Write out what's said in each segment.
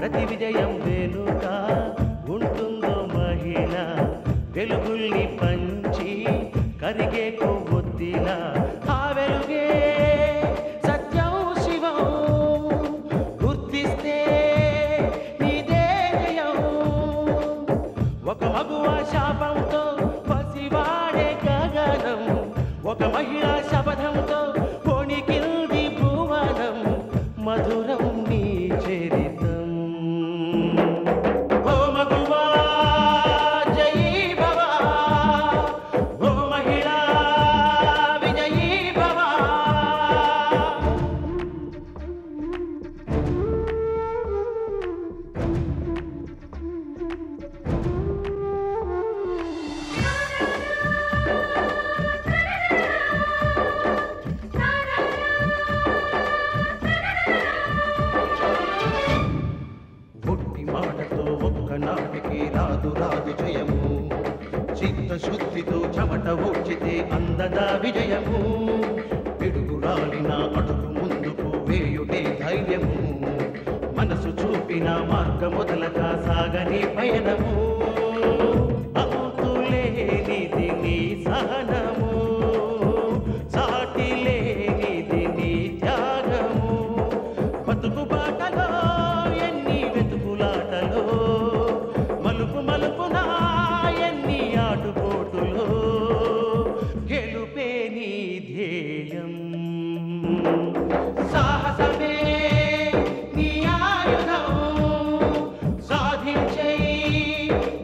ప్రతి విజయం వెనుక ఉంటుందో మహిళ వెలుగుల్ని పంచి కరిగే కొవ్వొత్తిలా ఆ వెలుగే సత్యం శివం గుర్తిస్తే నీదే జయం ఒక మగువ శాపంతో పసివాడే గగనం ఒక మహిళా శపథంతో కొణికిల్ది భువనం మధురం నీ చరితం ఓ మగువా జయీ భవ ఓ మహిళా విజయీ భవ ఒట్టి మాటతో ఒక్కనాటికి రాదు రాదు జయము చిత్తశుద్ధితో చెమట ఓడ్చితే అందదా విజయము పిడుగు రాలిన అడుగు ముందుకు వేయుటే ధైర్యము మనసు చూపిన మార్గ మొదలగా సాగని పయనము అంతులేనిది నీ సహనము సాటి లేనిది నీ త్యాగము బతుకు బాటలో ఎన్ని వెతుకులాటలో మలుపు మలుపున ఎన్ని ఆటుపోటులో గెలుపే నీ ధ్యేయం సాహసమే నీ ఆయుధం సాధించే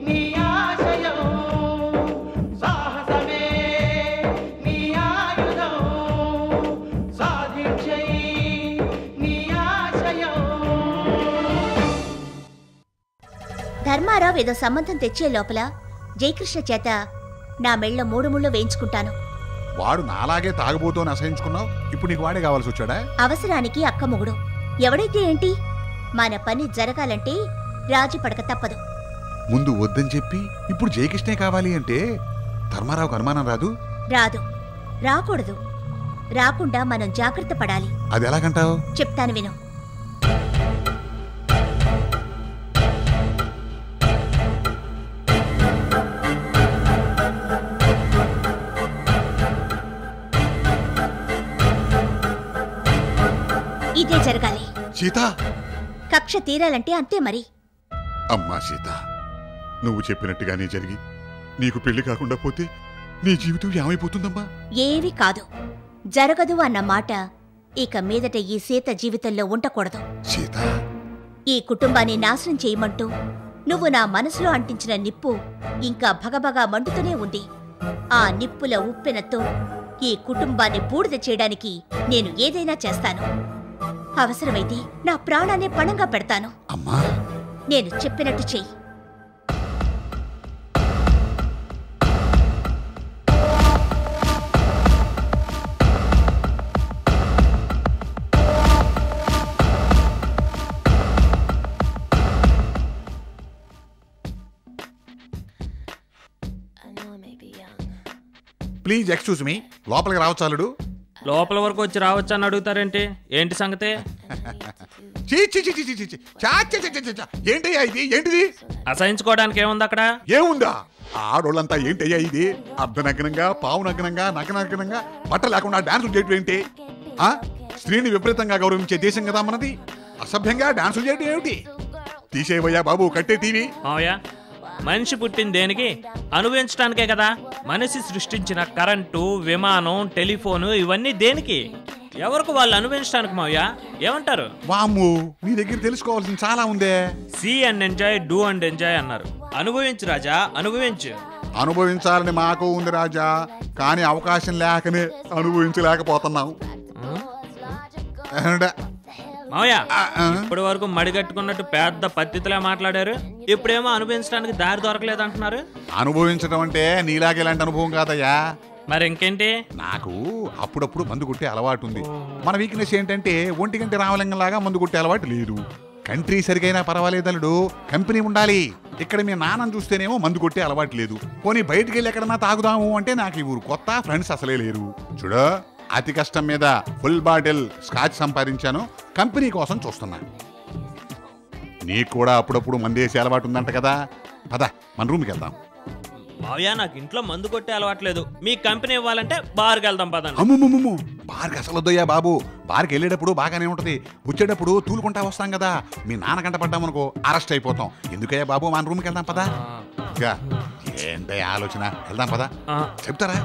నీ ఆశయం సాహసమే నీ ఆయుధం సాధించే నీ ఆశయం ధర్మారావు ఏదో సంబంధం తెచ్చే లోపల జయకృష్ణ చేత నా మెళ్ళ 3 ముళ్ళు వేయించుకుంటాను. వాడు నాలాగే తాగబోతోని అసహించుకున్నావు. ఇప్పుడు నీకు వాడే కావాల్సి వచ్చాడా? అవసరానికి అక్క మొగుడు ఎవడైతే ఏంటి, మన పని జరగాలంటే రాజీ పడక తప్పదు. ముందు వద్దని చెప్పి ఇప్పుడు జయకృష్ణే కావాలి అంటే ధర్మారావుకు అనుమానం రాదు? రాదు, రాకూడదు. రాకుండా మనం జాగ్రత్త పడాలి. అది ఎలాగంటావు? చెప్తాను విను. ఇదే జరగాలి. సీత, కక్ష తీరాలంటే అంతే మరి. అమ్మా సీత, నువ్వు చెప్పినట్టుగానే జరిగి నీకు పెళ్లి కాకుండా పోతే నీ జీవితం ఏమైపోతుందమ్మా? ఏమీ కాదు, జరగదు అన్న మాట ఇక మీదట ఈ సీత జీవితంలో ఉండకూడదు. సీత, ఈ కుటుంబాన్ని నాశనం చేయమంటూ నువ్వు నా మనసులో అంటించిన నిప్పు ఇంకా భగభగా మండుతూనే ఉంది. ఆ నిప్పుల ఉప్పెనతో ఈ కుటుంబాన్ని బూడిద చేయడానికి నేను ఏదైనా చేస్తాను. అవసరమైతే నా ప్రాణాన్ని పణంగా పెడతాను. అమ్మా, నేను చెప్పినట్టు చెయ్యి. ప్లీజ్ ఎక్స్క్యూజ్ మీ, లోపలికి రావచ్చాలుడు. లోపల వరకు వచ్చి రావచ్చు అని అడుగుతారేంటి? ఏంటి సంగతే? ఏంటయ్యా ఇది? ఏంటిది? అసహించుకోవడానికి ఏముంది అక్కడ? ఏముందా? ఆడోళ్ళంతా ఏంటయ్యా ఇది? అర్ధనగ్నంగా, పావు నగ్నంగా, నగ్నంగా బట్ట లేకుండా డాన్సులు చేయటం ఏంటి? స్త్రీని విపరీతంగా గౌరవించే దేశం కదా మనది. అసభ్యంగా డాన్సులు చేయటం ఏమిటి? తీసేవయ్యా బాబు, కట్టే టీవీ. మావయ్య, మనిషి పుట్టిన దేనికి? అనుభవించడానికే కదా. మనిషి సృష్టించిన కరెంటు, విమానం, టెలిఫోను ఇవన్నీ దేనికి? ఎవరికి వాళ్ళు అనుభవించడానికి. మావయ్య ఏమంటారు? వామ్ము, నీ దగ్గర తెలుసుకోవాల్సింది చాలా ఉందే. See and enjoy, do and enjoy అన్నారు. అనుభవించు రాజా, అనుభవించు. అనుభవించాలని మాకు ఉంది రాజా, కానీ అవకాశం లేకనే అనుభవించలేకపోతున్నాం. మావయ్య, ఇప్పటి వరకు మడిగట్టుకున్నట్టు పెద్ద పద్ధతిలా మాట్లాడారు. ఇప్పుడేమో అనుభవించడానికి దారి దొరకలేదు అంటున్నారు. అనుభవించడం అంటే నీలాగే ఇలాంటి అనుభవం కాదయ్యా. మరి ఇంకేంటి? నాకు అప్పుడప్పుడు మందు కొట్టే అలవాటు ఉంది. మన వీక్నెస్ ఏంటంటే ఒంటి గంట రామలింగం లాగా మందు కొట్టే అలవాటు లేదు. కంట్రీ సరిగైనా పర్వాలేదలుడు, కంపెనీ ఉండాలి. ఇక్కడ మీ నాన్నని చూస్తేనేమో మందు కొట్టే అలవాటు లేదు. పోనీ బయటికి వెళ్ళి ఎక్కడన్నా తాగుదాము అంటే నాకు ఈ ఊరు కొత్త, ఫ్రెండ్స్ అసలే లేరు. చూడు, అతి కష్టం మీద ఫుల్ బాటిల్ స్కాచ్ సంపాదించాను. కంపెనీ కోసం చూస్తున్నా. నీకు కూడా అప్పుడప్పుడు మందేసి అలవాటు ఉందంట కదా. పద మన రూమ్కి వెళ్దాం. మావయ్య నాకు ఇంట్లో మందు కొట్టే అలవాట్లేదు. మీ కంపెనీ ఇవ్వాలంటే బార్కి వెళ్దాం పదండి. అమ్ము బార్కి అసలు వద్దయ్యా బాబు. బార్కి వెళ్ళేటప్పుడు బాగానే ఉంటది, వచ్చేటప్పుడు తూలుకుంటా వస్తాం కదా. మీ నాన్న కంట పడ్డామనుకో అరెస్ట్ అయిపోతాం. ఎందుకయ్యా బాబు మన రూమ్కి వెళ్దాం పదా. ఏంటయ్యా ఆలోచన, వెళ్దాం పదా. చెప్తారా?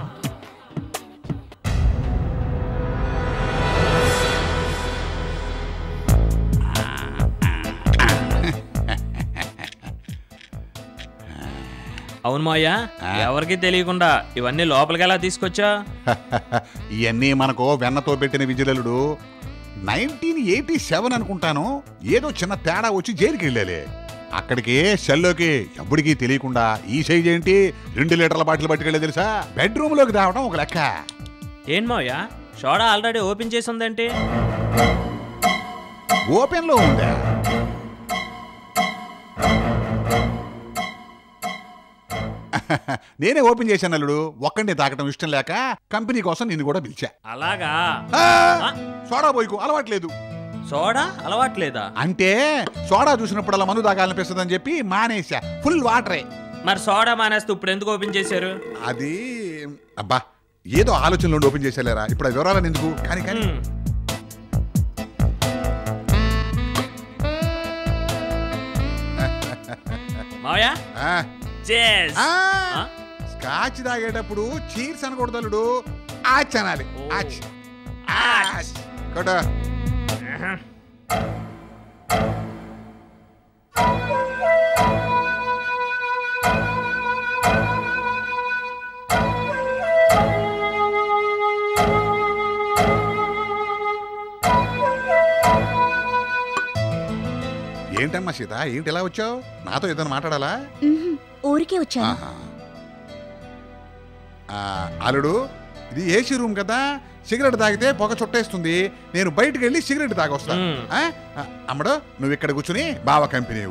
అవును మావయ్య, ఎవరికి తెలియకుండా ఇవన్నీ లోపలికి ఎలా తీసుకొచ్చా? ఇవన్నీ మనకు వెన్నతో పెట్టిన విజయలుడు 1987 అనుకుంటాను. ఏదో చిన్న తేడా వచ్చి జైలుకి వెళ్ళాలి. అక్కడికి సెల్లోకి ఎప్పటికీ తెలియకుండా ఈ సైజ్ ఏంటి 2 లీటర్ల బాటిల్ పట్టుకెళ్ళే తెలుసా. బెడ్రూమ్ లోకి రావడం ఒక లెక్క. ఏం మావయ్య, సోడా ఆల్రెడీ ఓపెన్ చేసి ఉందేంటి? ఓపెన్ లో ఉందా? నేనే ఓపెన్ చేశాను అల్లుడు. ఒక్కడిని తాగటం ఇష్టం లేక కంపెనీ కోసం నిన్ను కూడా పిలిచా. అలాగా? సోడా పోయికు అలవాట్లేదు. సోడా అలవాట్లేదా? అంటే సోడా చూసినప్పుడల్లా మందు తాగాలనిపిస్తుందని చెప్పి మానేసా. ఫుల్ వాటరే. మరి సోడా మానేస్తే ఇప్పుడు ఎందుకు ఓపెన్ చేశారు? అది అబ్బా ఏదో ఆలోచనలో ఓపెన్ చేసేలేరా. ఇప్పుడు ఆ వివరాలను ఎందుకు కానీ కానీ మావయ్య స్కాచ్ తాగేటప్పుడు చీర్స్ అనకూడదు, ఆచ్ అనాలి. ఆచ్ ఆచ్ కొట్ట. ఏంటమ్మా సీత, ఏంటి ఎలా వచ్చావు? నాతో ఏదైనా మాట్లాడాలా? ఊరికే వచ్చాను. అల్లుడు, ఇది ఏసీ రూమ్ కదా, సిగరెట్ తాగితే పొగ చుట్టేస్తుంది. నేను బయటకు వెళ్ళి సిగరెట్ తాగొస్తా. అమ్మడు, నువ్వు ఇక్కడ కూర్చుని బావ కంపెనీ.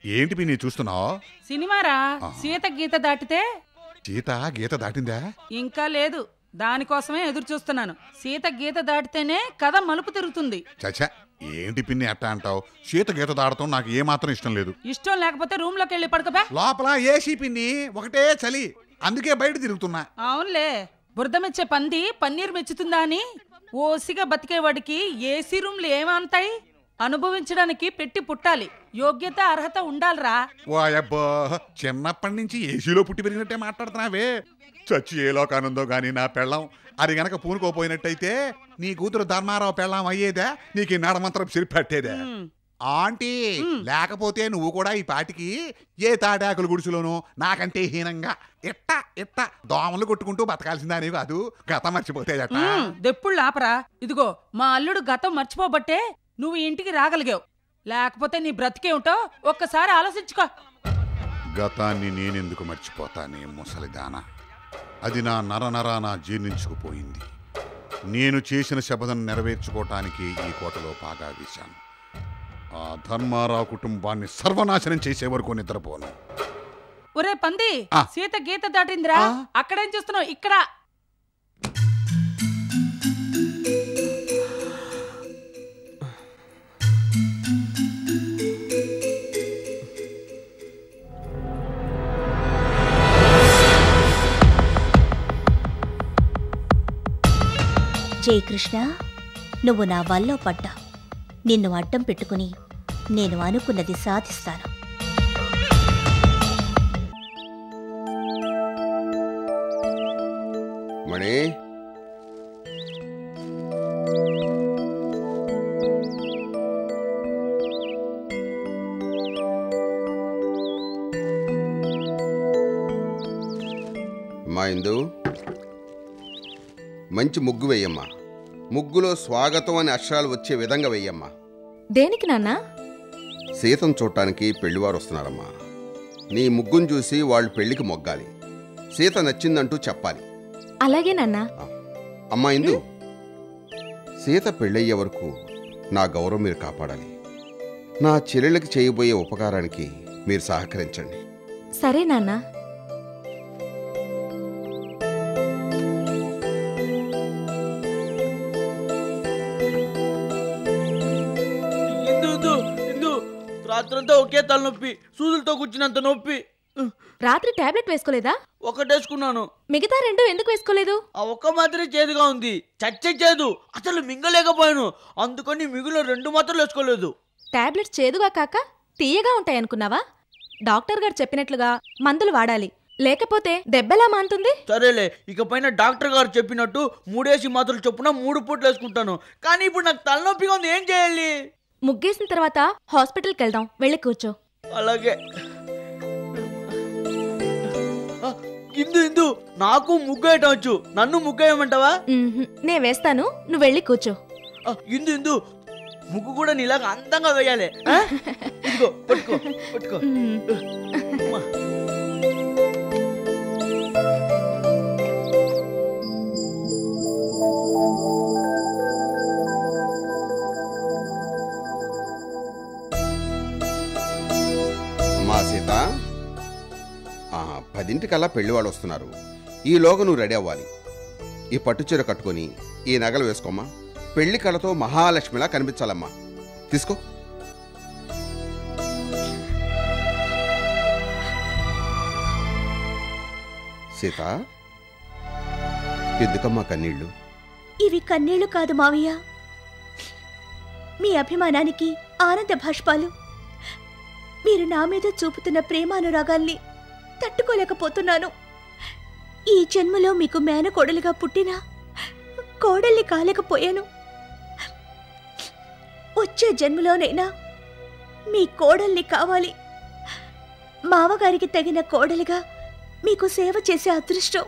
ఏంటి పిన్ని చూస్తున్నావు? సినిమారా. సీత గీత దాటితే. సీత గీత దాటిందా? ఇంకా లేదు, దానికోసమే ఎదురు చూస్తున్నాను. సీత గీత దాటితేనే కథ మలుపు తిరుగుతుంది. చచ్చా, ఏంటి పిన్ని అట్టా అంటావు? సీత గీత దాడటం నాకు ఏమాత్రం ఇష్టం లేదు. ఇష్టం లేకపోతే రూమ్ లోకి వెళ్ళి పడుకోబా. లోపల ఏసీ పిన్ని, ఒకటే చలి, అందుకే బయట తిరుగుతున్నా. అవునులే, బురద మెచ్చే పంది పన్నీర్ మెచ్చుతుందా అని ఓసిగా బతికేవాడికి ఏసీ రూమ్లు ఏమంతాయి? అనుభవించడానికి పెట్టి పుట్టాలి, యోగ్యత అర్హత ఉండాలిరా. వాయబ్బో, చిన్నప్పటి నుంచి ఏసీలో పుట్టి పెరిగినట్టే మాట్లాడుతున్నావే. చచ్చి ఏ లోకానందో గాని నా పెళ్ళం అది గనక పూనుకోపోయినట్టయితే నీ కూతురు ధర్మారావు పెళ్ళం అయ్యేదా? నీకు ఈ నడమంత్రం సిరిపెట్టేదా? ఆంటీ లేకపోతే నువ్వు కూడా ఈ పాటికి ఏ తాటాకుల గుడిసులోనూ నాకంటే హీనంగా ఇట్ట ఇట్ట దోమలు కొట్టుకుంటూ బతకాల్సిందని కాదు. గతం మర్చిపోతే దెప్పుడు ఆపరా. ఇదిగో మా అల్లుడు గతం మర్చిపోబట్టే నువ్వు ఇంటికి రాగలిగావు, లేకపోతే నీ బ్రతికేమిటో ఒక్కసారి ఆలోచించుకో. గతాన్ని నేనెందుకు మర్చిపోతానే ముసలిదానా, అది నా నరనరాన జీర్ణించుకుపోయింది. నేను చేసిన శపథం నెరవేర్చుకోవటానికి ఈ కోటలో పాగా వేశాను. ఆ ధర్మారావు కుటుంబాన్ని సర్వనాశనం చేసే వరకు నిద్రపోను. ఒరే పంది, సీత గీత దాటిందిరా. అక్కడేం చూస్తున్నావు? ఇక్కడ. జయకృష్ణ, నువ్వు నా వల్లో పడ్డా. నిన్ను అడ్డం పెట్టుకుని నేను అనుకున్నది సాధిస్తాను. మణి, మా ఇందు మంచి ముగ్గు వెయ్యమ్మా. ముగ్గులో స్వాగతం అనే అక్షరాలు వచ్చే విధంగా వెయ్యమ్మా. దేనికి నాన్నా? సీతను చూడటానికి పెళ్లివారు వస్తున్నారమ్మా. నీ ముగ్గును చూసి వాళ్ళు పెళ్లికి మొగ్గాలి. సీత నచ్చిందంటూ చెప్పాలి. అలాగే నాన్నా. అమ్మా ఇందు, సీత పెళ్ళయ్యే వరకు నా గౌరవం మీరు కాపాడాలి. నా చెల్లెళ్ళకి చేయబోయే ఉపకారానికి మీరు సహకరించండి. సరే నాన్నా. రాత్రంతా ఒకే తలనొప్పి, సూదులతో కూర్చున్నంత నొప్పి. రాత్రి టాబ్లెట్ వేసుకోలేదా? ఒకటేసుకున్నాను. మిగతా 2 ఎందుకు వేసుకోలేదు? ఆ ఒక్క మాత్రమే చేదుగా ఉంది, చచ్చేదు, అసలు మింగలేకపోయాను. అందుకని మిగిలిన 2 మాత్రలు వేసుకోలేదు. టాబ్లెట్స్ చేదుగా కాక తీయగా ఉంటాయనుకున్నావా? డాక్టర్ గారు చెప్పినట్లుగా మందులు వాడాలి, లేకపోతే దెబ్బలా మాంతుంది. సరేలే, ఇకపైన డాక్టర్ గారు చెప్పినట్టు 3 మాత్రలు చొప్పున 3 పూట్లు వేసుకుంటాను. కానీ ఇప్పుడు నాకు తలనొప్పిగా ఉంది, ఏం చేయాలి? ముగ్గేసిన తర్వాత హాస్పిటల్కి వెళ్దాం, వెళ్ళి కూర్చో. అలాగే. ఇందు నాకు ముగ్గేయటం వచ్చు, నన్ను ముగ్గేయమంటావా? నే వేస్తాను, నువ్వు వెళ్ళి కూర్చో. ఇందు ముగ్గు కూడా నీలాగా అందంగా వేయాలి. ఇదిగో పట్టుకో. అమ్మా సీత, 10ంటికల్లా పెళ్లివాళ్ళు వస్తున్నారు. ఈలోగా నువ్వు రెడీ అవ్వాలి. ఈ పట్టుచీర కట్టుకొని ఈ నగలు వేసుకోమ్మా. పెళ్లి కళతో మహాలక్ష్మిలా కనిపించాలమ్మా. తీసుకో. సీత, ఎందుకమ్మా కన్నీళ్ళు? ఇవి కన్నీళ్లు కాదు మావయ్య, మీ అభిమానానికి ఆనంద భాష్పాలు. మీరు నా మీద చూపుతున్న ప్రేమానురాగాల్ని తట్టుకోలేకపోతున్నాను. ఈ జన్మలో మీకు మేనకోడలిగా పుట్టినా కోడల్ని కాలేకపోయాను. వచ్చే జన్మలోనైనా మీ కోడల్ని కావాలి. మావగారికి తగిన కోడలిగా మీకు సేవ చేసే అదృష్టం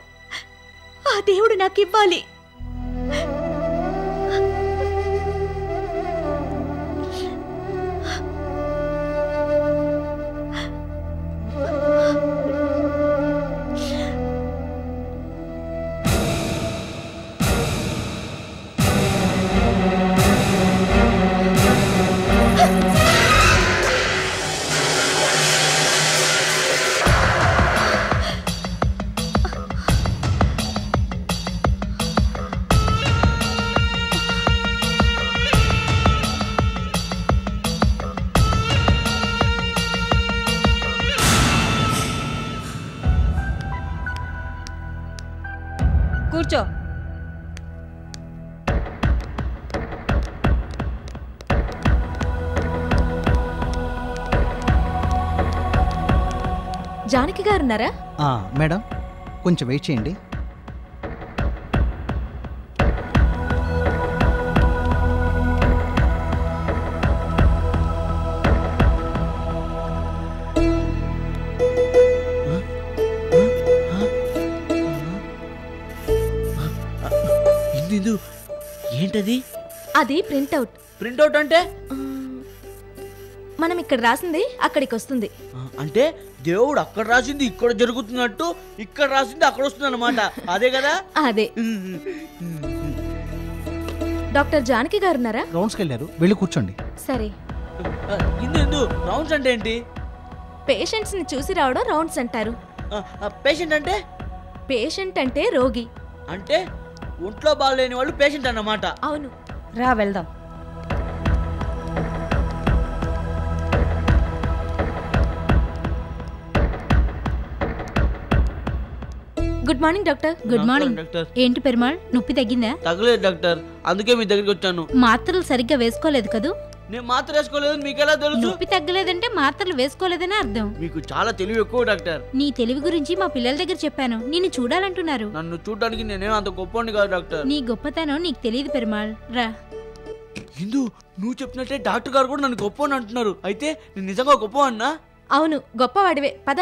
ఆ దేవుడు నాకివ్వాలి. కూర్చో. జానకి గారున్నారా? మేడం, కొంచెం వెయిట్ చేయండి. ఏంటది? అది ప్రింట్అవుట్. ప్రింట్అవుట్ అంటే? మనం ఇక్కడ రాసింది అక్కడికి వస్తుంది. అంటే దేవుడు అక్కడ రాసింది ఇక్కడ జరుగుతున్నట్టు, ఇక్కడ రాసింది అక్కడ వస్తుంది అన్నమాట. అదే కదా? అదే. డాక్టర్ జానకి గారున్నారా? రౌండ్స్కి వెళ్ళారు, వెళ్ళి కూర్చోండి. సరే. ఇందు రౌండ్స్ అంటే ఏంటి? పేషెంట్స్ ని చూసి రావడం రౌండ్స్ అంటారు. పేషెంట్ అంటే? పేషెంట్ అంటే రోగి. అంటే ఒంట్లో బాగాలేని వాళ్ళు పేషెంట్ అన్నమాట. అవును, రా వెళ్దాం. Good morning doctor. Good morning doctor. ఏంటి పెరుమాళ్, నొప్పి తగ్గిందా? తగ్గలేదు డాక్టర్, అందుకే మీ దగ్గరికి వచ్చాను. మాత్రలు సరిగ్గా వేసుకోలేదు కదూ? నేను మాత్ర వేసుకోలేదని మీకు ఎలా తెలుసు? నొప్పి తగ్గలేదంటే మాత్రలు వేసుకోలేదని అర్థం. మీకు చాలా తెలివి ఎక్కువ డాక్టర్. నీ తెలివి గురించి మా పిల్లల దగ్గర చెప్పాను. నిన్ను చూడాలంటున్నారు. నన్ను చూడడానికి నేనేం అంత గొప్పని కాదు డాక్టర్. నీ గొప్పతనం నీకు తెలియదు పెరుమాళ్. రా. ఇందు, నువ్వు చెప్పినట్టే డాక్టర్ గారు కూడా నన్ను గొప్పని అంటున్నారు. అయితే నేను నిజంగా గొప్ప అన్నా? అవును, గొప్పవాడివే. పద.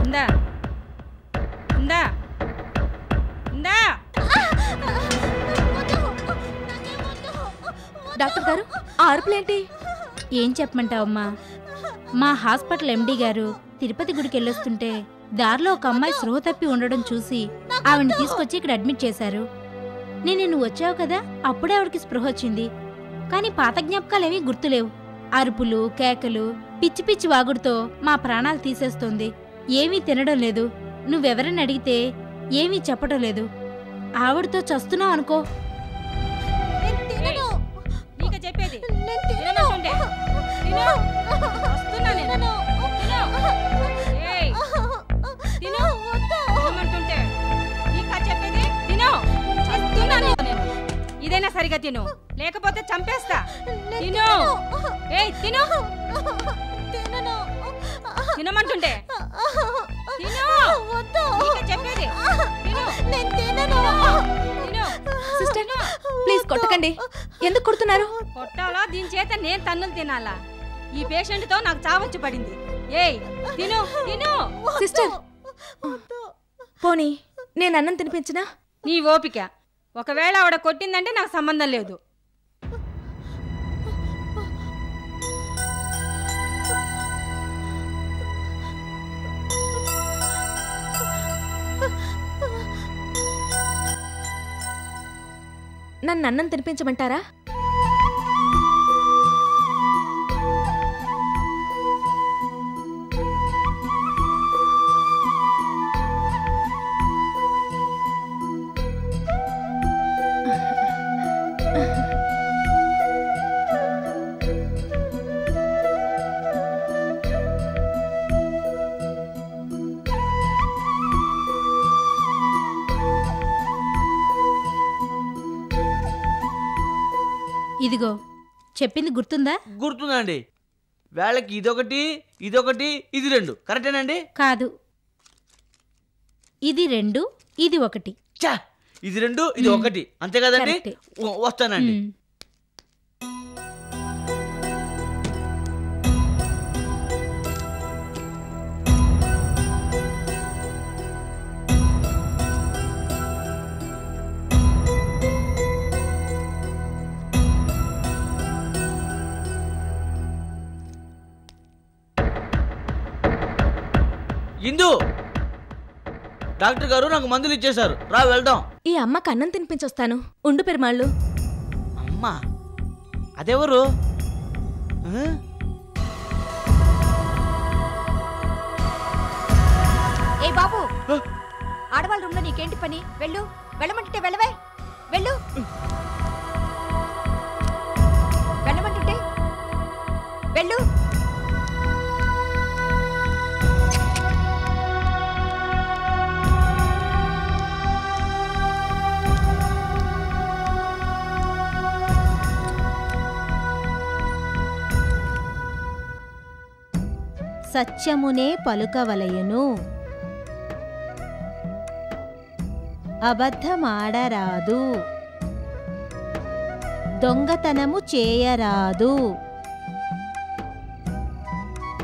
ఇందా ఇందా ఇందా. డాక్టర్ గారు, ఆ అరుపులేంటి? ఏం చెప్పమంటావమ్మా? మా హాస్పిటల్ ఎండి గారు తిరుపతి గుడికి వెళ్ళొస్తుంటే దారిలో ఒక అమ్మాయి స్పృహ తప్పి ఉండడం చూసి ఆవిడని తీసుకొచ్చి ఇక్కడ అడ్మిట్ చేశారు. నువ్వు వచ్చావు కదా, అప్పుడే ఆవిడకి స్పృహ వచ్చింది. కానీ పాత జ్ఞాపకాలేమీ గుర్తులేవు. అరుపులు, కేకలు, పిచ్చి పిచ్చి వాగుడుతో మా ప్రాణాలు తీసేస్తోంది. ఏమీ తినడం లేదు. నువ్వెవరని అడిగితే ఏమీ చెప్పడం లేదు. ఆవిడతో చస్తున్నావు అనుకో. నీకే చెప్పేది. తినమంటుండే. తిను. వస్తున్నా నేను. తిను. ఏయ్, తిను. తినమంటుంటే నీకా చెప్పేది. తిను. వస్తున్నాను నేను. ఇదైనా సరిగా తిను, లేకపోతే చంపేస్తా. తిను. ఏయ్, తిను. తినమంటుండే. తిను. నీకే చెప్పేది. తిను. తిను. సిస్టర్, ప్లీజ్ కొట్టకండి. ఎందుకు కొడుతున్నారు? కొట్టాలా? దీని చేత నేను తన్నులు తినాలా? ఈ పేషెంట్ తో నాకు చావొచ్చి పడింది. ఏయ్, తిను. తిను. సిస్టర్, పోనీ నేను అన్నం తినిపించినా? నీ ఓపిక. ఒకవేళ ఆవిడ కొట్టిందంటే నాకు సంబంధం లేదు. నన్ను అన్నం తినిపించమంటారా? ఇదిగో, చెప్పింది గుర్తుందా? గుర్తుందండి. వేళకి ఇదొకటి, ఇదొకటి, ఇది 2. కరెక్టేనండి? కాదు, ఇది 2, ఇది 1. చా, ఇది 2, ఇది 1. అంతే కదండి? వస్తానండి. ఇందు, డాక్టర్ గారు నాకు మందులు ఇచ్చేశారు. రా వెళ్దాం. ఈ అమ్మకి అన్నం తినిపించొస్తాను. ఉండు పెరుమాళ్ళు. అమ్మా, అదెవరు? ఏ బాబు, ఆడవాళ్ళ రూమ్ లో నీకేంటి పని? వెళ్ళు. వెళ్ళమంటుంటే వెళ్ళవే. వెళ్ళు. వెళ్ళమంటుంటే వెళ్ళు. సత్యమునే పలుకవలయును, అబద్ధమాడరాదు, దొంగతనము చేయరాదు,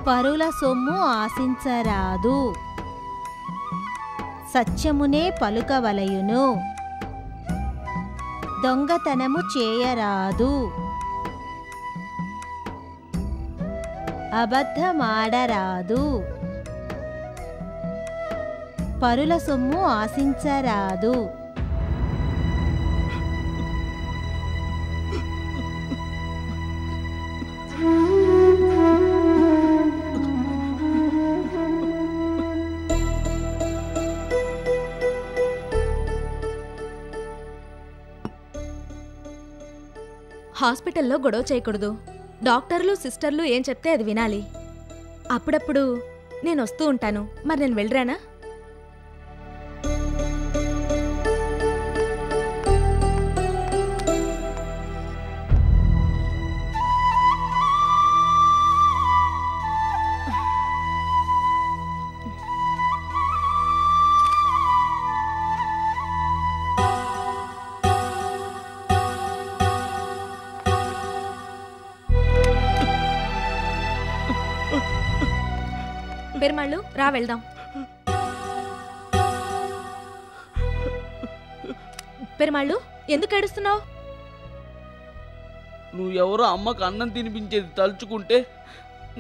పరుల సొమ్ము ఆశించరాదు. సత్యమునే పలుకవలయును, దొంగతనము చేయరాదు, అబద్ధమాడరాదు, పరుల సొమ్ము ఆశించరాదు. హాస్పిటల్లో గొడవ చేయకూడదు. డాక్టర్లు, సిస్టర్లు ఏం చెప్తే అది వినాలి. అప్పుడప్పుడు నేను వస్తూ ఉంటాను. మరి నేను వెళ్ళరానా? పెరుమాళ్ళు రా వెళ్దాం. పెరుమాళ్ళు ఎందుకు ఏడుస్తున్నావు? నువ్వు ఎవరో అమ్మకు అన్నం తినిపించేది తలుచుకుంటే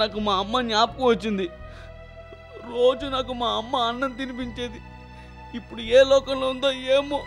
నాకు మా అమ్మ జ్ఞాపకం వచ్చింది. రోజు నాకు మా అమ్మ అన్నం తినిపించేది. ఇప్పుడు ఏ లోకంలో ఉందో ఏమో.